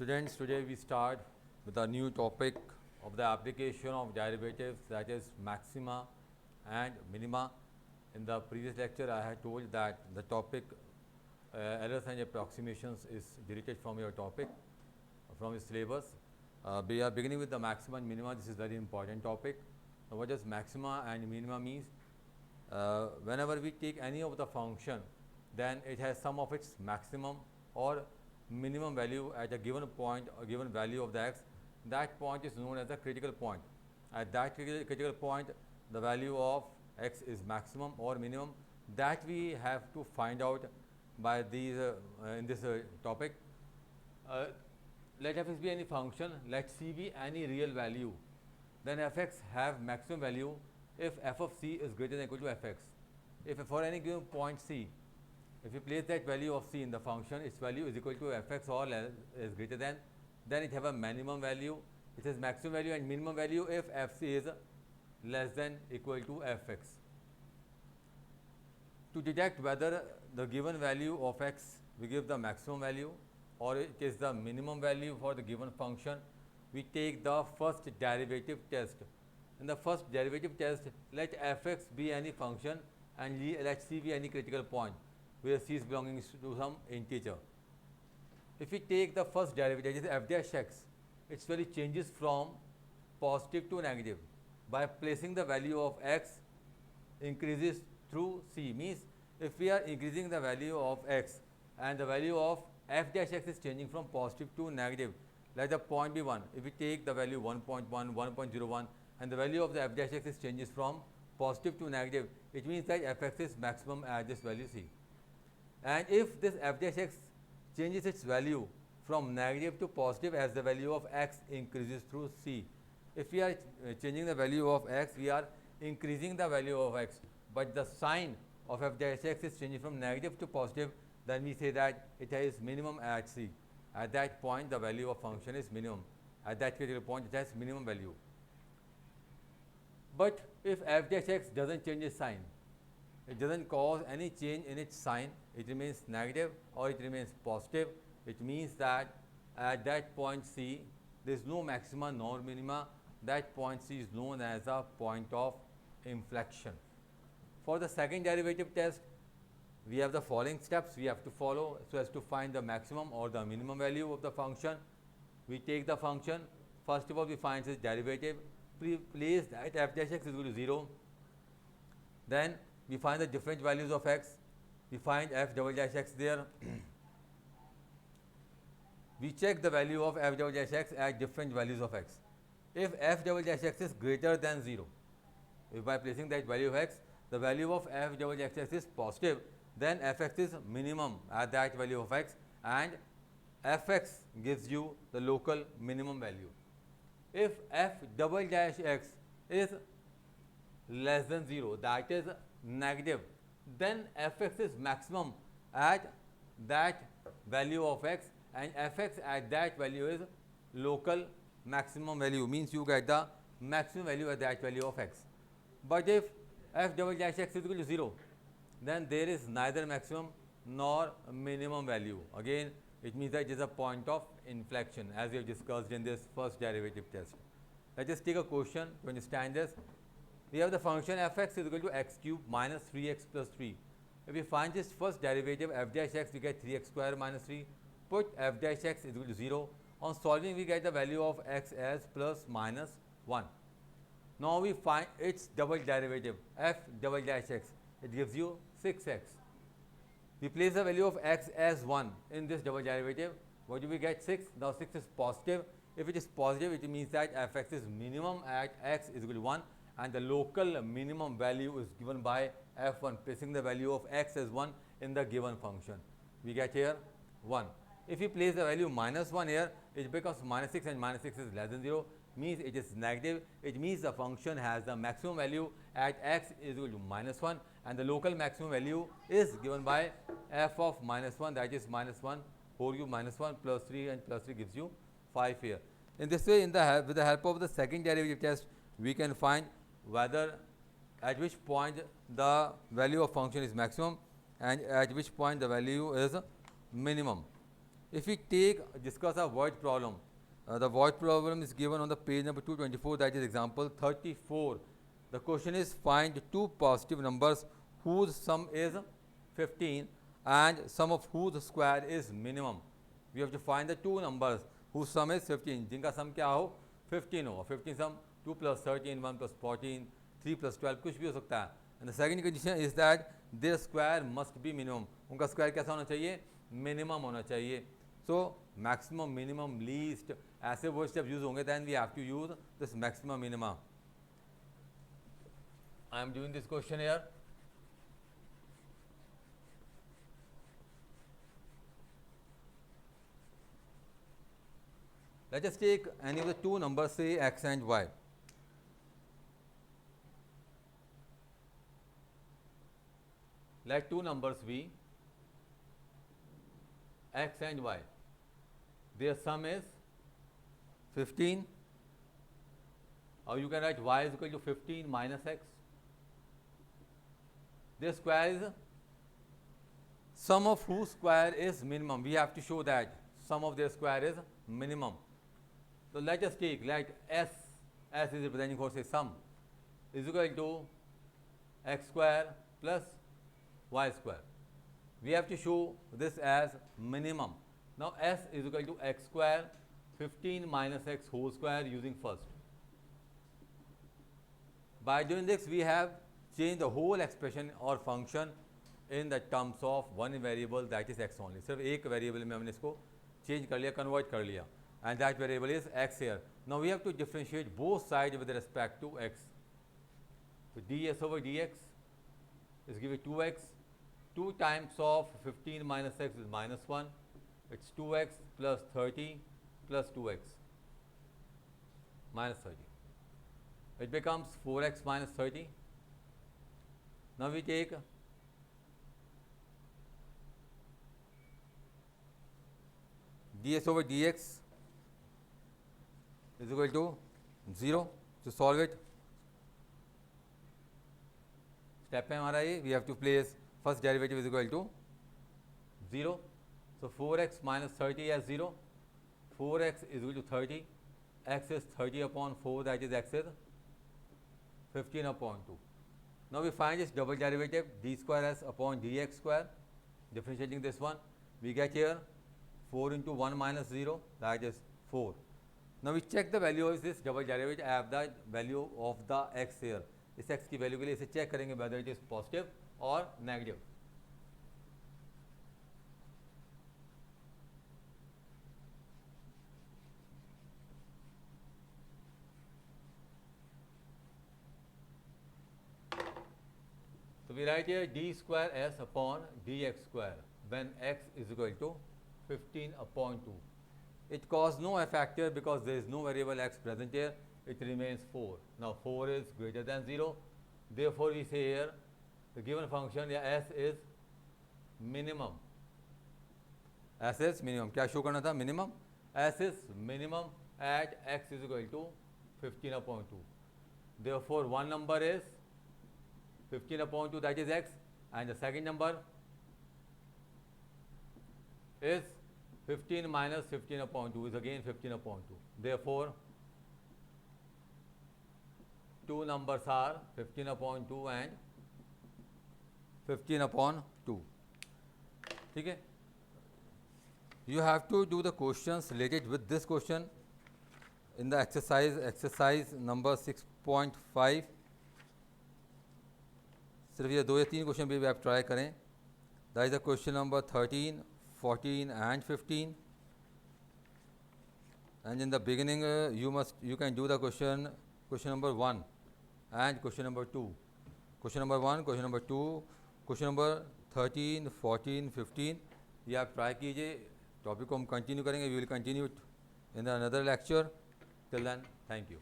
Students, today we start with a new topic of the application of derivatives, that is maxima and minima. In the previous lecture, I had told that the topic errors and approximations is deleted from your topic, from your syllabus. We are beginning with the maxima and minima. This is very important topic. Now, what does maxima and minima means? Whenever we take any of the function, then it has some of its maximum or minimum value at a given point or given value of the x. That point is known as the critical point. At that critical point, the value of x is maximum or minimum. That we have to find out by these in this topic. Let f be any function, let c be any real value, then fx have maximum value if f of c is greater than or equal to fx. If for any given point c, if you place that value of c in the function, its value is equal to fx or is greater than, then it have a minimum value. It has maximum value and minimum value if fc is less than equal to fx. To detect whether the given value of x we give the maximum value or it is the minimum value for the given function, we take the first derivative test. In the first derivative test, let fx be any function and let c be any critical point where c is belonging to some integer. If we take the first derivative, f dash x, its value changes from positive to negative by placing the value of x increases through c. Means if we are increasing the value of x and the value of f dash x is changing from positive to negative, let the point be 1. If we take the value 1.1, 1.01 and the value of the f dash x changes from positive to negative, it means that fx is maximum at this value c. And if this f dash x changes its value from negative to positive as the value of x increases through c. If we are changing the value of x, we are increasing the value of x, but the sign of f dash x is changing from negative to positive, then we say that it has minimum at c. At that point, the value of function is minimum. At that critical point, it has minimum value. But if f dash x doesn't change its sign, it doesn't cause any change in its sign, it remains negative or it remains positive, it means that at that point c, there is no maxima nor minima. That point c is known as a point of inflection. For the second derivative test, we have the following steps we have to follow so as to find the maximum or the minimum value of the function. We take the function, first of all we find its derivative, place that f dash x is equal to 0, then we find the different values of x, we find f double dash x there, we check the value of f double dash x at different values of x. If f double dash x is greater than 0, if by placing that value of x, the value of f double dash x is positive, then fx is minimum at that value of x and fx gives you the local minimum value. If f double dash x is less than 0, that is negative, then fx is maximum at that value of x and fx at that value is local maximum value, means you get the maximum value at that value of x. But if f double dash x is equal to 0, then there is neither maximum nor minimum value. Again, it means that it is a point of inflection as we have discussed in this first derivative test. Let us take a question to understand this. We have the function fx is equal to x cube minus 3x plus 3. If we find this first derivative f dash x, we get 3x square minus 3. Put f dash x is equal to 0. On solving, we get the value of x as plus minus 1. Now we find its double derivative f double dash x. It gives you 6x. We place the value of x as 1 in this double derivative. What do we get? 6. Now 6 is positive. If it is positive, it means that fx is minimum at x is equal to 1 and the local minimum value is given by f1, placing the value of x as 1 in the given function. We get here 1. If we place the value minus 1 here, it becomes minus 6 and minus 6 is less than 0, means it is negative. It means the function has the maximum value at x is equal to minus 1 and the local maximum value is given by f of minus 1, that is minus 1 whole cube minus 1 plus 3 and plus 3 gives you 5 here. In this way, with the help of the second derivative test, we can find whether at which point the value of function is maximum and at which point the value is minimum. If we discuss a word problem, the word problem is given on the page number 224, that is example 34. The question is find two positive numbers whose sum is 15 and sum of whose square is minimum. We have to find the two numbers whose sum is 15, जिनका sum क्या हो 15 हो. 15 sum 2 plus 13, 1 plus 14, 3 plus 12 कुछ भी हो सकता है. And the second condition is that their square must be minimum. उनका square कैसा होना चाहिए, minimum होना चाहिए. So maximum, minimum, least ऐसे वर्ड्स जब यूज होंगे then we have to use this maximum, minimum. I am doing this question here. Let us take any of the two numbers, say x and y. Let two numbers be x and y. Their sum is 15, or you can write y is equal to 15 minus x. Their square is sum of whose square is minimum. We have to show that sum of their square is minimum. So let us take, let s is representing for say sum, is equal to x square plus y square. We have to show this as minimum. Now s is equal to x square 15 minus x whole square using first. By doing this, we have changed the whole expression or function in the terms of one variable, that is x only. सिर्फ एक variable में हमने इसको change कर लिया, convert कर लिया, and that variable is x here. Now we have to differentiate both sides with respect to x. So ds over dx is given 2x. 2 times of 15 minus x is minus 1. It's 2x plus 30 plus 2x minus 30. It becomes 4x minus 30. Now we take ds over dx is equal to 0. To solve it, step है हमारा ये, we have to place first derivative is equal to 0. So 4x minus 30 as 0. 4x is equal to 30. X is 30 upon 4, that is x is 15 upon 2. Now we find this double derivative d square s upon dx square. Differentiating this one, we get here 4 into 1 minus 0, that is 4. Now we check the value of this double derivative. I have the value of the x here. इस x की value के लिए इसे check करेंगे whether it is positive or negative. So we write here d square s upon dx square when x is equal to 15 upon 2. It caused no factor because there is no variable x present here. It remains 4. Now 4 is greater than 0. Therefore we say here the given function s is minimum. S is minimum. क्या show करना था? Minimum. S is minimum at x is equal to 15 upon 2. Therefore one number is 15 upon 2, that is x, and the second number is 15 minus 15 upon 2 is again 15 upon 2. Therefore two numbers are 15 upon 2 and 15 upon 2. ठीक है? You have to do the questions related with this question in the exercise number 6.5. सिर्फ ये 2 या 3 question भी आप try करें. That is the question number 13, 14 and 15. And in the beginning you can do the question number 1 and question number 2. Question number 1, question number 2, question number 13, 14, 15 ये आप try कीजिए. Topic को हम कंटिन्यू करेंगे. We will continue it in another lecture. Till then, thank you.